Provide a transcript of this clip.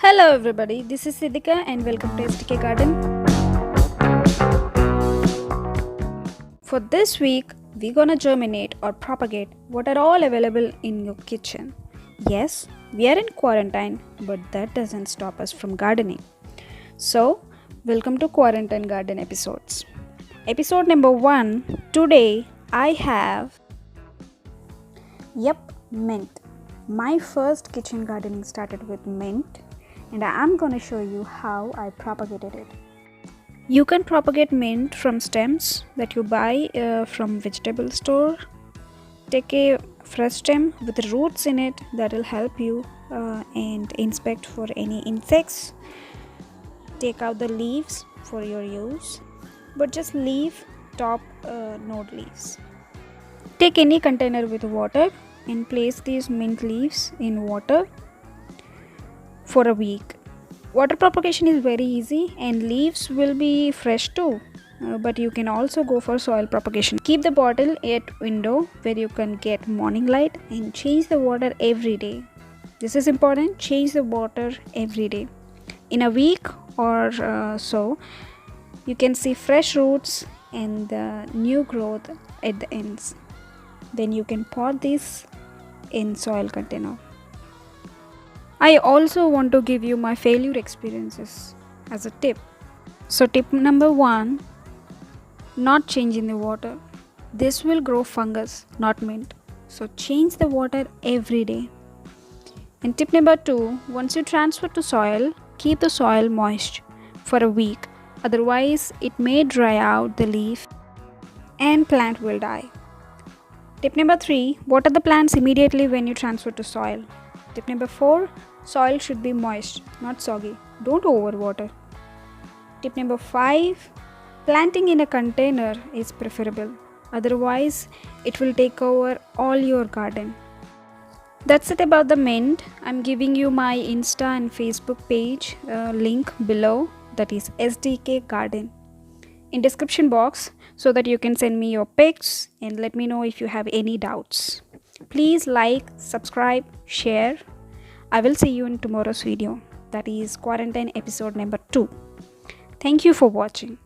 Hello everybody, this is Siddhika and welcome to SDK Garden. For this week, we're gonna germinate or propagate what are all available in your kitchen. Yes, we are in quarantine, but that doesn't stop us from gardening. So, welcome to Quarantine Garden episodes. Episode number 1. Today I have mint. My first kitchen gardening started with mint, and I am going to show you how I propagated it. You can propagate mint from stems that you buy from vegetable store. Take a fresh stem with roots in it that will help you and inspect for any insects. Take out the leaves for your use, but just leave top node leaves. Take any container with water and place these mint leaves in water for a week. Water propagation is very easy and leaves will be fresh too, but you can also go for soil propagation. Keep the bottle at window where you can get morning light and change the water every day. This is important, change the water every day. In a week or so, you can see fresh roots and the new growth at the ends. Then you can pot this in soil container. I also want to give you my failure experiences as a tip. So tip number 1, not changing the water. This will grow fungus, not mint. So change the water every day. And tip number 2, once you transfer to soil, keep the soil moist for a week. Otherwise, it may dry out the leaf and plant will die. Tip number 3, water the plants immediately when you transfer to soil. Tip number 4, soil should be moist, not soggy. Don't overwater. Tip number 5, planting in a container is preferable. Otherwise, it will take over all your garden. That's it about the mint. I'm giving you my Insta and Facebook page link below, that is SDK Garden, in description box, so that you can send me your pics and let me know if you have any doubts. Please like, subscribe, share. I will see you in tomorrow's video, that is quarantine episode number 2. Thank you for watching.